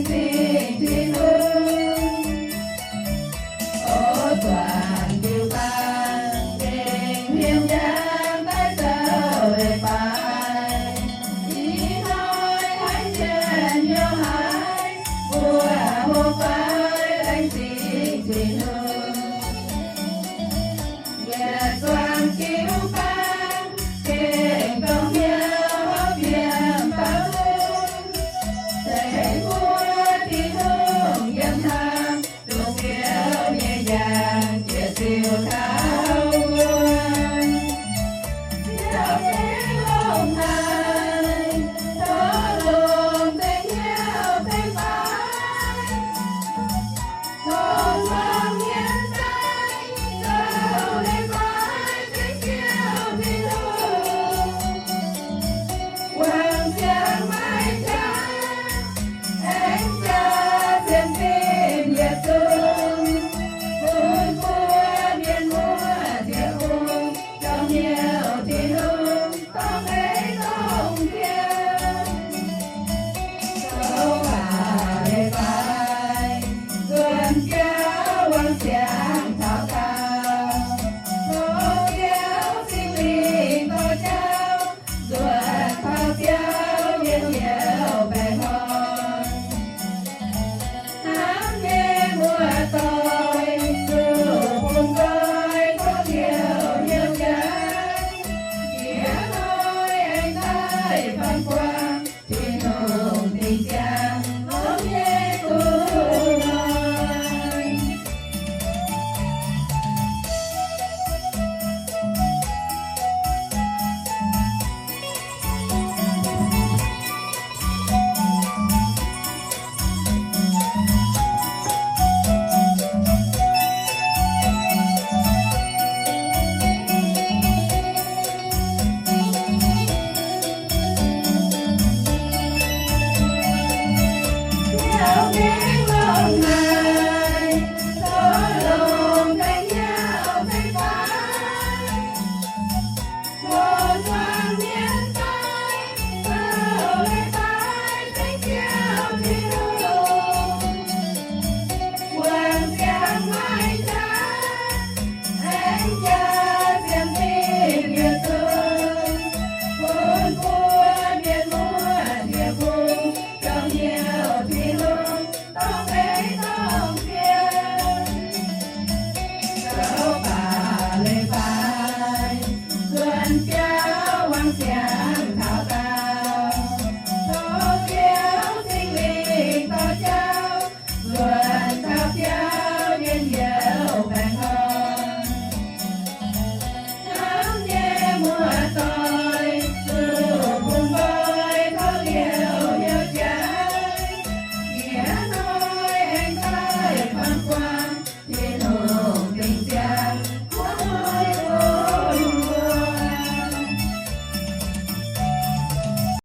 anh xin thiên hương ô toàn kiều ca kinh hiên giang cái tàu để bài chỉ nói anh trên nhiều hải vua hồ phái anh xin thiên hương ghé toàn kiều ca kinh công hiếu hấp viên bao dung thầy vua thiên hương dân tham luộc kiều nhẹ nhàng chia siêu thao quân giao thế lòng này thở luồng tình yêu tình phái thôn vang hiến tay dạo lên vai tình kiều thiên hương hoàng trang mái trắng anh cha xem phim việt thương vui vui biên múa thiệp hương trong nhiều thiên hương có nghe